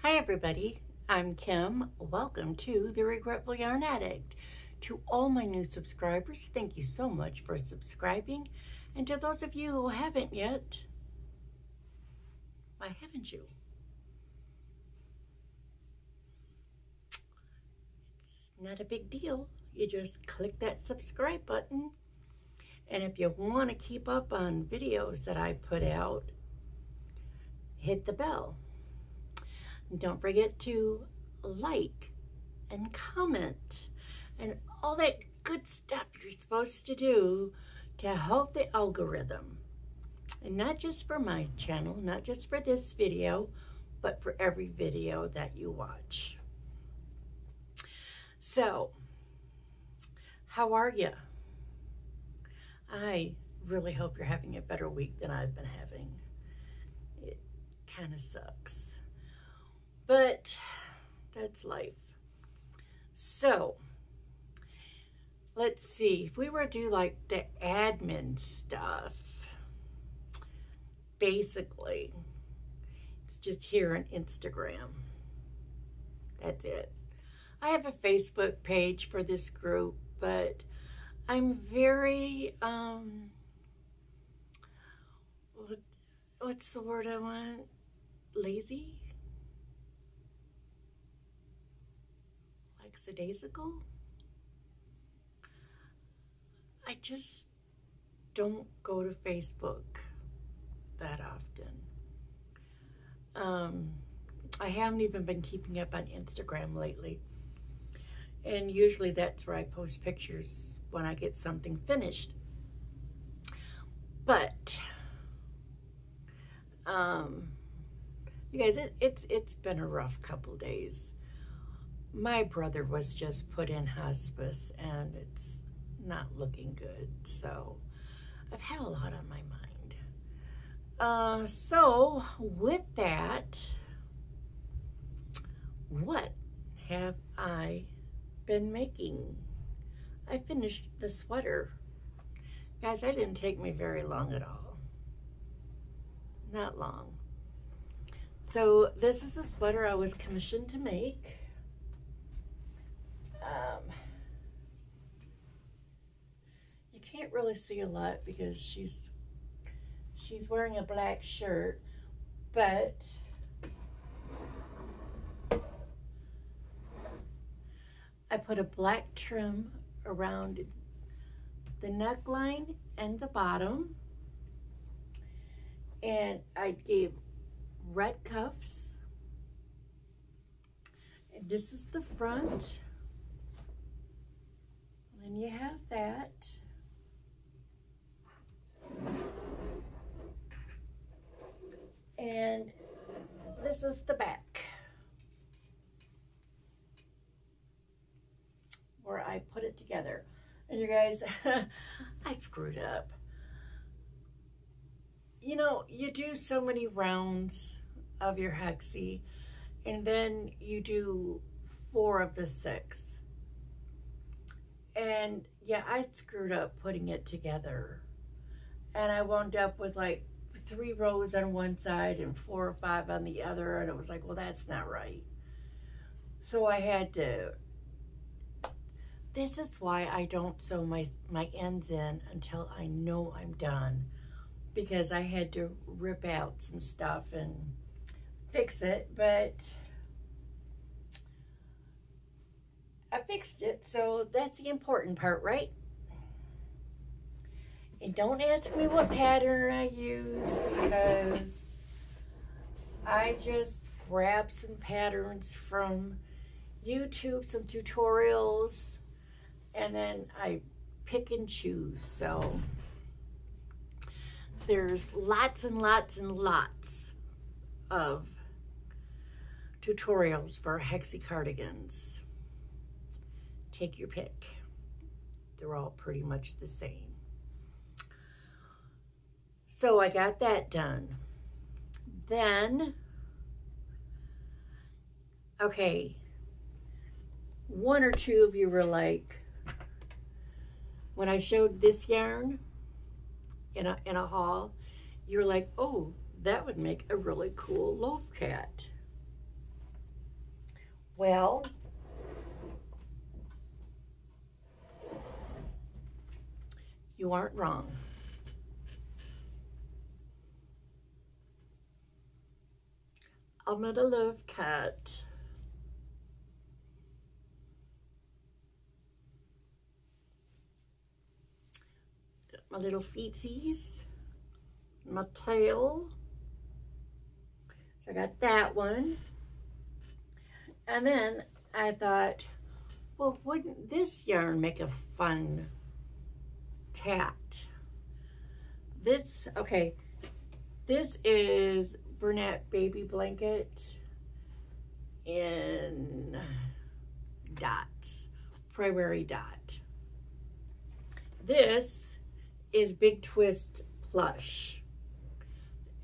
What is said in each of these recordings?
Hi everybody, I'm Kim. Welcome to the Regretful Yarn Addict. To all my new subscribers, thank you so much for subscribing. And to those of you who haven't yet, why haven't you? It's not a big deal. You just click that subscribe button. And if you want to keep up on videos that I put out, hit the bell. Don't forget to like and comment and all that good stuff you're supposed to do to help the algorithm. And not just for my channel, not just for this video, but for every video that you watch. So, how are you? I really hope you're having a better week than I've been having. It kind of sucks. But that's life. So, let's see. If we were to do like the admin stuff, basically, it's just here on Instagram. That's it. I have a Facebook page for this group, but I'm very, what's the word I want? Lazy? Lackadaisical? I just don't go to Facebook that often. I haven't even been keeping up on Instagram lately. And usually that's where I post pictures when I get something finished. But, you guys, it's been a rough couple days. My brother was just put in hospice and it's not looking good. So I've had a lot on my mind. So with that, what have I been making? I finished the sweater. Guys, that didn't take me very long at all. Not long. So this is a sweater I was commissioned to make. You can't really see a lot because she's wearing a black shirt, but I put a black trim around the neckline and the bottom, and I gave red cuffs, and this is the front, and you have that. And this is the back, where I put it together. And you guys, I screwed up. You know, you do so many rounds of your Hexi, and then you do 4 of the 6. And yeah, I screwed up putting it together. And I wound up with like 3 rows on one side and 4 or 5 on the other, and it was like, well, that's not right. So I had to, this is why I don't sew my ends in until I know I'm done, because I had to rip out some stuff and fix it, but I fixed it, so that's the important part, right? And don't ask me what pattern I use, because I just grabbed some patterns from YouTube, some tutorials, and then I pick and choose. So there's lots and lots and lots of tutorials for Hexi cardigans. Take your pick. They're all pretty much the same. So I got that done. Then, okay, 1 or 2 of you were like, when I showed this yarn in a haul, you're like, oh, that would make a really cool loaf cat. Well, you aren't wrong. I'm not a love cat. Got my little feetsies, my tail. So I got that one. And then I thought, well, wouldn't this yarn make a fun cat? This is Bernat Baby Blanket in dots, primary dot. This is Big Twist Plush,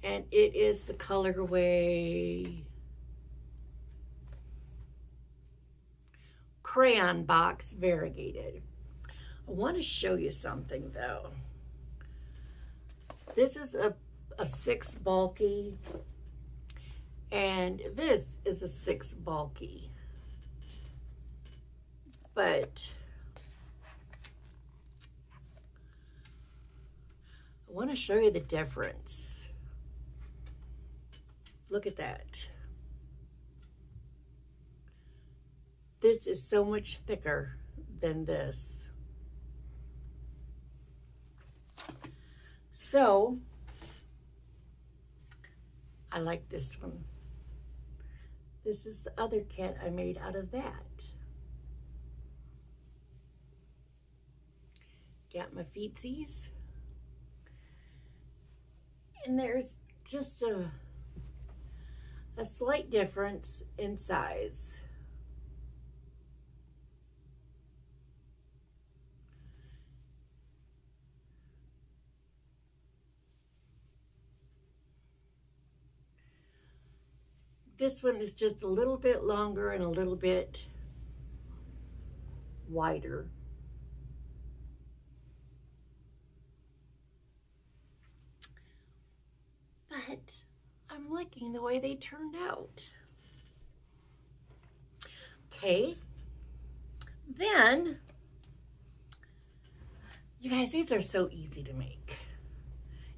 and it is the colorway Crayon Box Variegated. I want to show you something though. This is a 6 bulky, and this is a 6 bulky. But I want to show you the difference. Look at that. This is so much thicker than this. So I like this one. This is the other cat I made out of that. Got my feetsies. And there's just a slight difference in size. This one is just a little bit longer and a little bit wider. But I'm liking the way they turned out. Okay, then, you guys, these are so easy to make,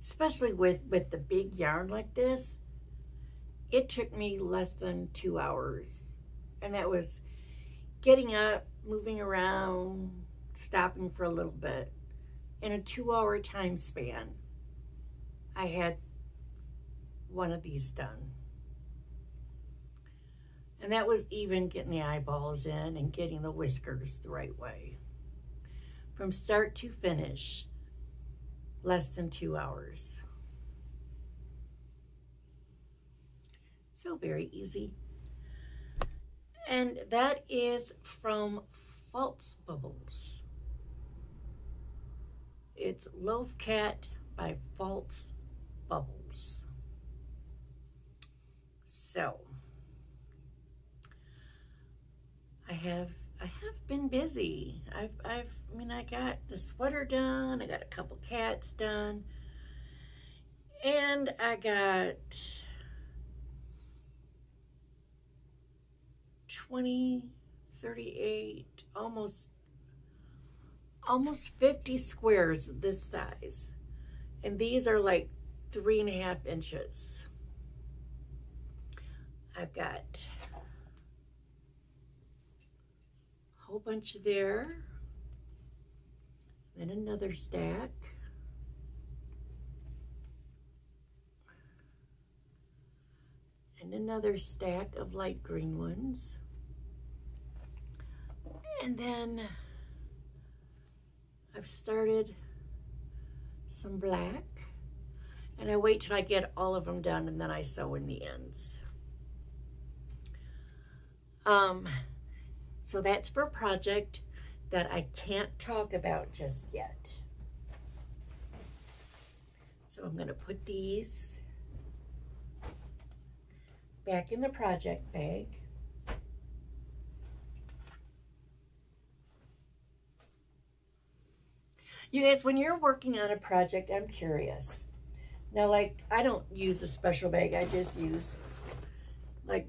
especially with the big yarn like this. It took me less than 2 hours, and that was getting up, moving around, stopping for a little bit. In a 2-hour time span, I had one of these done. And that was even getting the eyeballs in and getting the whiskers the right way. From start to finish, less than 2 hours. So very easy. And that is from False Bubbles. It's Loaf Cat by False Bubbles. So I have been busy. I mean, I got the sweater done, I got a couple cats done, and I got 20, 38, almost 50 squares this size. And these are like 3.5 inches. I've got a whole bunch there, then another stack, and another stack of light green ones, and then I've started some black, and I wait till I get all of them done, and then I sew in the ends. So that's for a project that I can't talk about just yet. So I'm going to put these back in the project bag. You guys, when you're working on a project, I'm curious. Now, like, I don't use a special bag. I just use, like,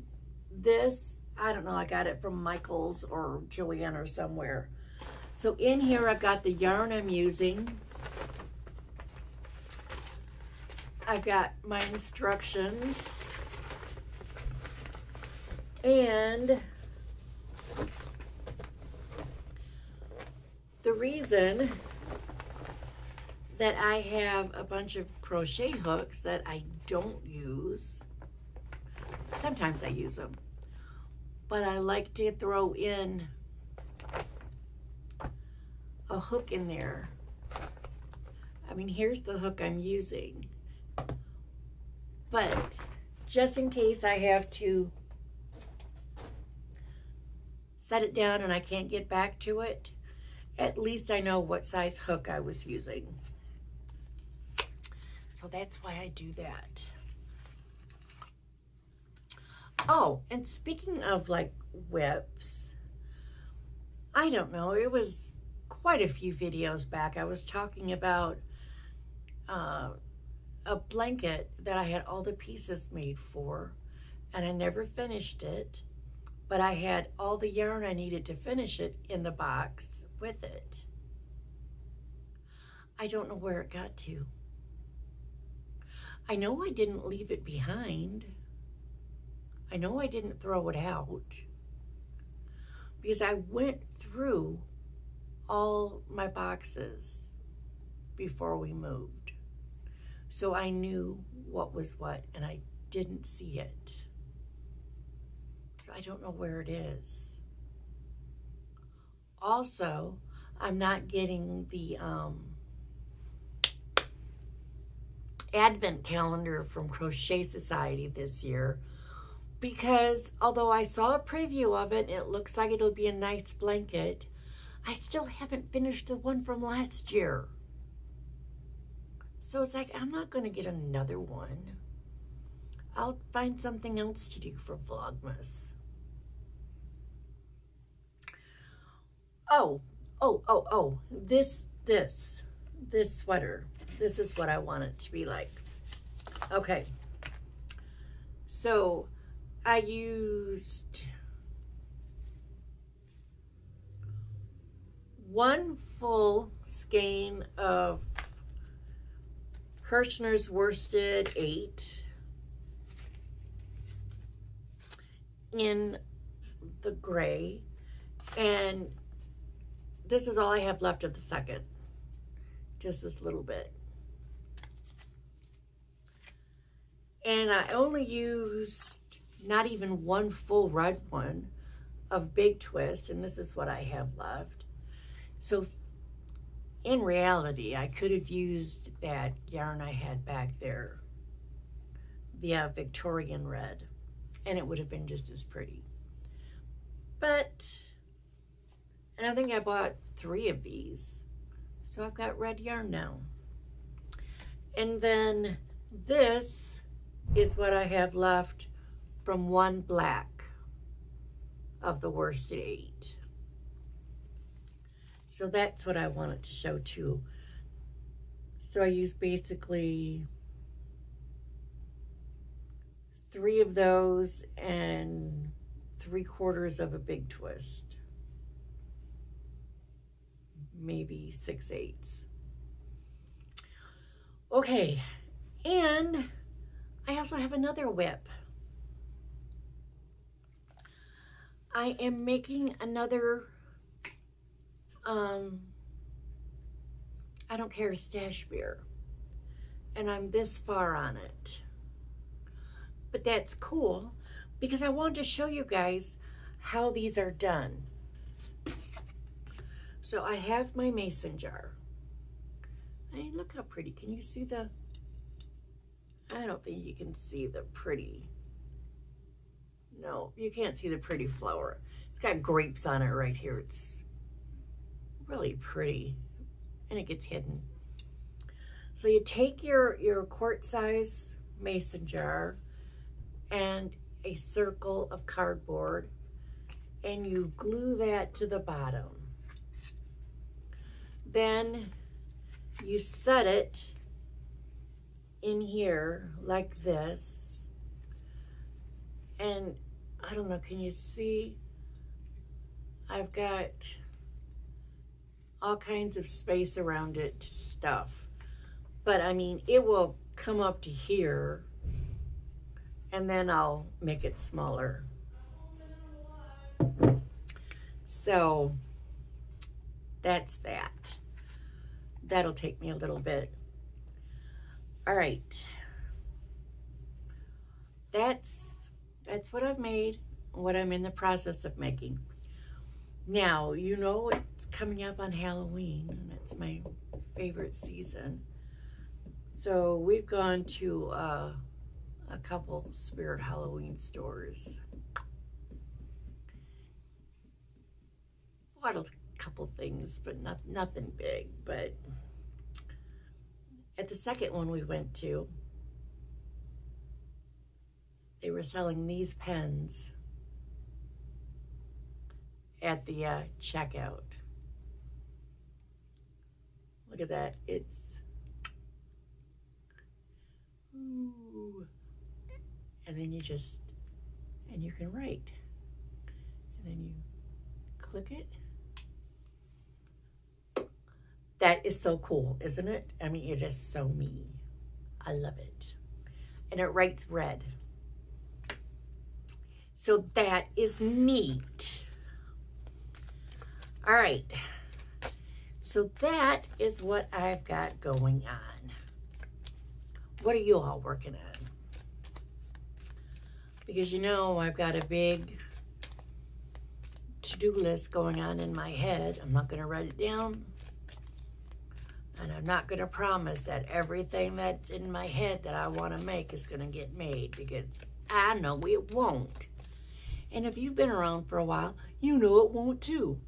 this. I don't know, I got it from Michael's or Joanne or somewhere. So in here I've got the yarn I'm using. I've got my instructions. And the reason that I have a bunch of crochet hooks that I don't use, sometimes I use them, but I like to throw in a hook in there. I mean, here's the hook I'm using, but just in case I have to set it down and I can't get back to it, at least I know what size hook I was using. So that's why I do that. Oh, and speaking of like whips, I don't know, it was quite a few videos back. I was talking about a blanket that I had all the pieces made for, and I never finished it, but I had all the yarn I needed to finish it in the box with it. I don't know where it got to. I know I didn't leave it behind. I know I didn't throw it out, because I went through all my boxes before we moved. So I knew what was what, and I didn't see it. So I don't know where it is. Also, I'm not getting the advent calendar from Crochet Society this year, because although I saw a preview of it and it looks like it'll be a nice blanket, I still haven't finished the one from last year. So it's like, I'm not going to get another one. I'll find something else to do for Vlogmas. Oh, this sweater. This is what I want it to be like. Okay. So I used one full skein of Kirchner's Worsted 8 in the gray, and this is all I have left of the second, just this little bit. And I only used not even one full red one of Big Twist, and this is what I have left. So in reality, I could have used that yarn I had back there, the Victorian red, and it would have been just as pretty. But, and I think I bought 3 of these, so I've got red yarn now. And then this is what I have left from one black of the Worsted 8. So that's what I wanted to show too. So I used basically 3 of those and 3/4 of a Big Twist. Maybe 6/8. Okay, and I also have another whip. I am making another I don't care stash beer, and I'm this far on it, but that's cool because I wanted to show you guys how these are done. So I have my mason jar. Hey, look how pretty. Can you see the, I don't think you can see the pretty. No, you can't see the pretty flower. It's got grapes on it right here. It's really pretty, and it gets hidden. So you take your quart size mason jar and a circle of cardboard, and you glue that to the bottom. Then you set it in here like this, and I don't know, can you see? I've got all kinds of space around it to stuff. But I mean, it will come up to here, and then I'll make it smaller. So that's that. That'll take me a little bit. All right. That's what I've made, what I'm in the process of making. Now, you know it's coming up on Halloween, and it's my favorite season. So we've gone to a couple Spirit Halloween stores. Bought a couple things, but nothing big. But at the second one we went to, they were selling these pens at the checkout. Look at that. It's, ooh. And then you just, and you can write. And then you click it. That is so cool, isn't it? I mean, it is so me. I love it. And it writes red. So that is neat. All right. So that is what I've got going on. What are you all working on? Because you know I've got a big to-do list going on in my head. I'm not going to write it down. And I'm not going to promise that everything that's in my head that I want to make is going to get made, because I know it won't. And if you've been around for a while, you know it won't too.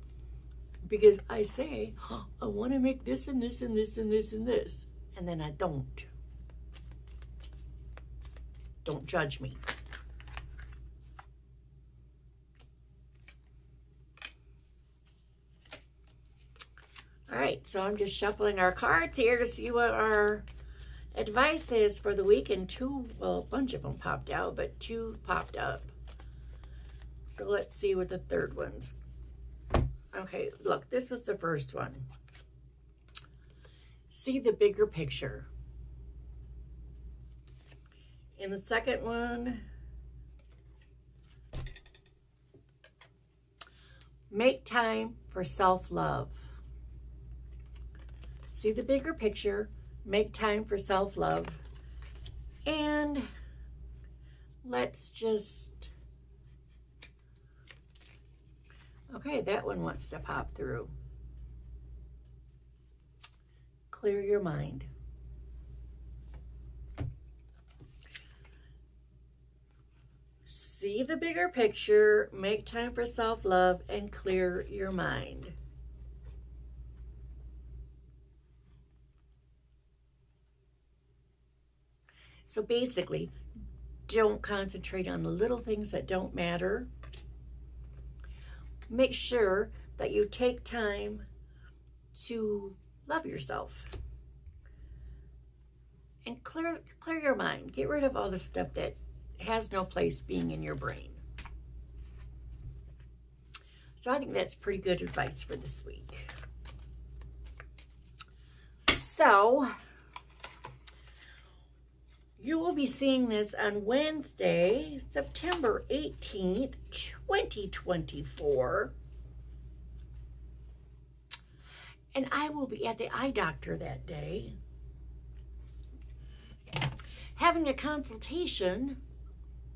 Because I say, oh, I want to make this and this and this and this and this. And then I don't. Don't judge me. All right, so I'm just shuffling our cards here to see what our advice is for the week. And a bunch of them popped out, but 2 popped up. So let's see what the third one's. Okay, look, this was the first one. See the bigger picture. In the second one, make time for self-love. See the bigger picture, make time for self-love, and let's just, okay, that one wants to pop through. Clear your mind. See the bigger picture, make time for self-love, and clear your mind. So basically, don't concentrate on the little things that don't matter. Make sure that you take time to love yourself. And clear your mind. Get rid of all the stuff that has no place being in your brain. So I think that's pretty good advice for this week. So you will be seeing this on Wednesday, September 18th, 2024. And I will be at the eye doctor that day, having a consultation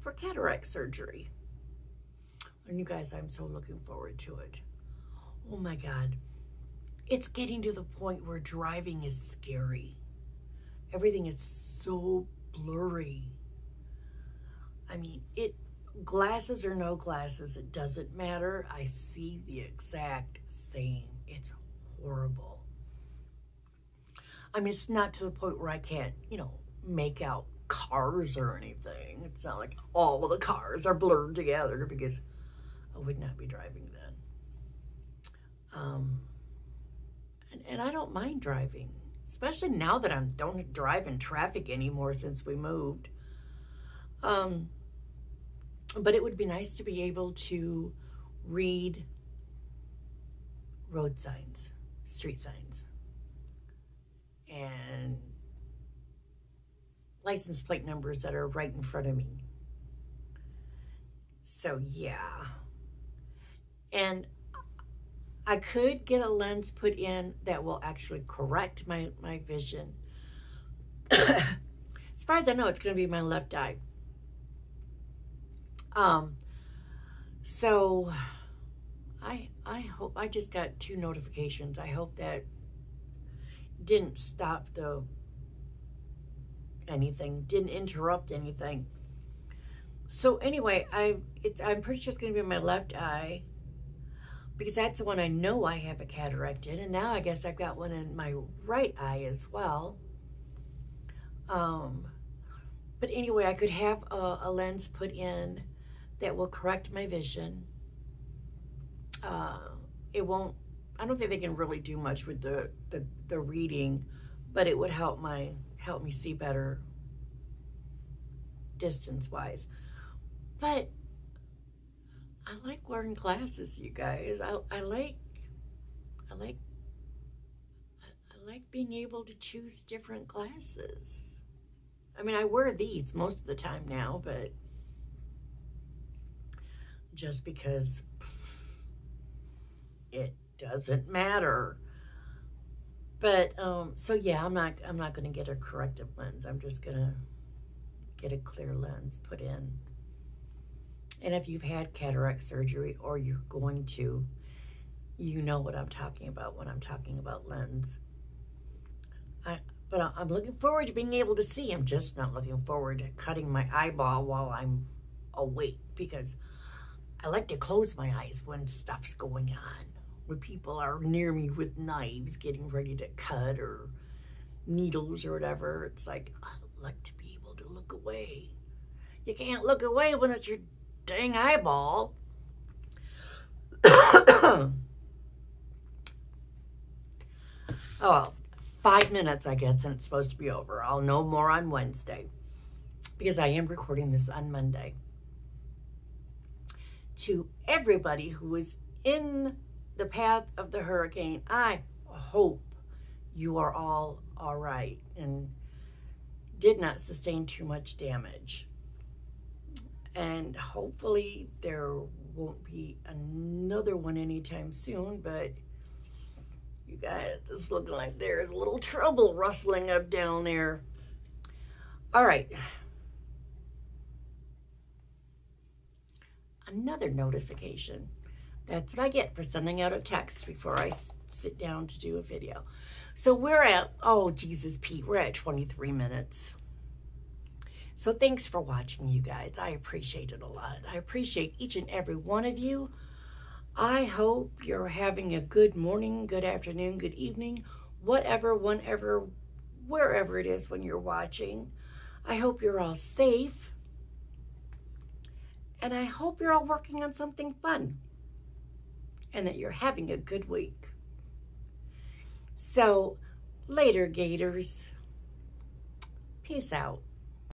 for cataract surgery. And you guys, I'm so looking forward to it. Oh my God. It's getting to the point where driving is scary. Everything is so blurry. I mean, glasses or no glasses, it doesn't matter. I see the exact same. It's horrible. I mean, it's not to the point where I can't, make out cars or anything. It's not like all of the cars are blurred together, because I would not be driving then. And I don't mind driving, especially now that I don't drive in traffic anymore since we moved. But it would be nice to be able to read road signs, street signs, and license plate numbers that are right in front of me. So yeah. And I could get a lens put in that will actually correct my vision. As far as I know, it's going to be my left eye. So I hope, I just got 2 notifications. I hope that didn't stop anything, didn't interrupt anything. So anyway, I'm pretty sure it's going to be my left eye, because that's the one I know I have a cataract in, and now I guess I've got one in my right eye as well. But anyway, I could have a lens put in that will correct my vision. It won't, I don't think they can really do much with the reading, but it would help me see better distance-wise. But I like wearing glasses, you guys. I like being able to choose different glasses. I mean, I wear these most of the time now, but just because it doesn't matter. But so yeah, I'm not going to get a corrective lens. I'm just going to get a clear lens put in. And if you've had cataract surgery or you're going to, you know what I'm talking about when I'm talking about lens. But I'm looking forward to being able to see. I'm just not looking forward to cutting my eyeball while I'm awake, because I like to close my eyes when stuff's going on, when people are near me with knives getting ready to cut or needles or whatever. It's like, I'd like to be able to look away. You can't look away when it's your dang eyeball. Oh, 5 minutes, I guess, and it's supposed to be over. I'll know more on Wednesday, because I am recording this on Monday. To everybody who was in the path of the hurricane, I hope you are all right and did not sustain too much damage. And hopefully there won't be another one anytime soon, but you guys, it's looking like there's a little trouble rustling up down there. All right. Another notification. That's what I get for sending out a text before I sit down to do a video. So we're at, oh, Jesus, Pete, we're at 23 minutes. So thanks for watching, you guys. I appreciate it a lot. I appreciate each and every one of you. I hope you're having a good morning, good afternoon, good evening, whatever, whenever, wherever it is when you're watching. I hope you're all safe. And I hope you're all working on something fun and that you're having a good week. So, later, Gators. Peace out.